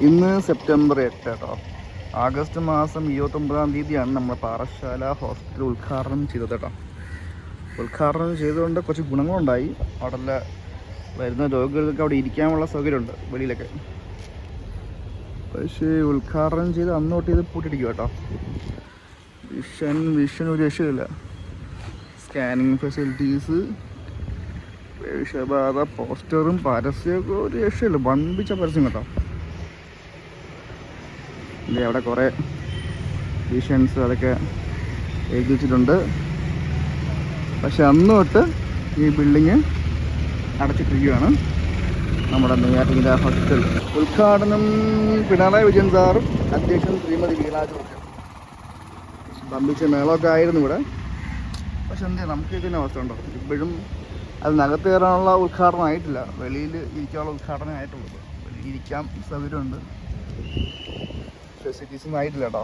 ഇന്ന് സെപ്റ്റംബർ 8 കേട്ടോ. ആഗസ്റ്റ് മാസം 29-ാം തീയതിയാണ് നമ്മൾ പാറശാല ഹോസ്പിറ്റൽ ഉദ്ഘാടനം ചെയ്തത് കേട്ടോ. ഉദ്ഘാടനം ചെയ്തുകൊണ്ട് കുറച്ച് ഗുണങ്ങളുണ്ടായി. അവിടെ വരുന്ന രോഗികൾക്ക് അവിടെ ഇരിക്കാനുള്ള സൗകര്യമുണ്ട് വെളിയിലൊക്കെ. പക്ഷേ ഉദ്ഘാടനം ചെയ്ത് അന്ന് തൊട്ട് ഇത് പൂട്ടിടിക്കും കേട്ടോ. വിഷൻ ഒരു രക്ഷയില്ല. സ്കാനിങ് ഫെസിലിറ്റീസ്, പേവിഷബാധ പോസ്റ്ററും പരസ്യമൊക്കെ ഒരു രക്ഷയില്ല. വമ്പിച്ച പരസ്യം കേട്ടോ. അവിടെ കുറേ വിഷൻസ് അതൊക്കെ എഴുതി വെച്ചിട്ടുണ്ട്. പക്ഷെ അന്ന് തൊട്ട് ഈ ബിൽഡിങ് അടച്ചിട്ടിരിക്കുകയാണ്. നമ്മുടെ നെയ്യാറ്റിൻകര ഹോസ്പിറ്റൽ ഉദ്ഘാടനം പിണറായി വിജയൻ സാറും അധ്യക്ഷൻ ശ്രീമതി വീണ ജോർജ്. പമ്പിച്ച മേളമൊക്കെ ആയിരുന്നു ഇവിടെ. പക്ഷെ എന്താ നമുക്ക് ഇതിൻ്റെ അവസ്ഥ ഉണ്ടോ? ഇപ്പോഴും അതിനകത്ത് കയറാനുള്ള ഉദ്ഘാടനം ആയിട്ടില്ല. വെളിയിൽ ഇരിക്കാനുള്ള ഉദ്ഘാടനം ആയിട്ടുള്ളത്. വെളിയിൽ ഇരിക്കാൻ സൗകര്യമുണ്ട്, ഫെസിലിറ്റീസൊന്നും ആയിട്ടില്ല കേട്ടോ.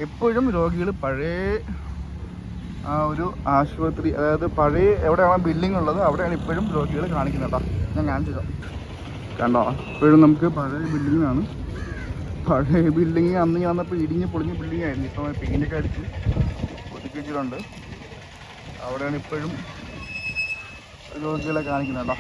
എപ്പോഴും രോഗികൾ പഴയ ആ ഒരു ആശുപത്രി, അതായത് പഴയ എവിടെയാണ് ബിൽഡിംഗ് ഉള്ളത് അവിടെയാണ് ഇപ്പോഴും രോഗികൾ കാണിക്കുന്നത് കേട്ടോ. ഞാൻ കാണിച്ചോ കണ്ടോ. ഇപ്പോഴും നമുക്ക് പഴയ ബിൽഡിങ്ങാണ്. പഴയ ബിൽഡിങ് അന്ന് ഞാൻ വന്നപ്പോൾ ഇടിഞ്ഞ് പൊളിഞ്ഞ ബിൽഡിംഗ് ആയിരുന്നു. ഇപ്പോൾ പെയിൻ്റൊക്കെ അടിച്ച് ഒതുക്കി വെച്ചിട്ടുണ്ട്. അവിടെയാണ് ഇപ്പോഴും രോഗികളെ കാണിക്കുന്നത് കേട്ടോ.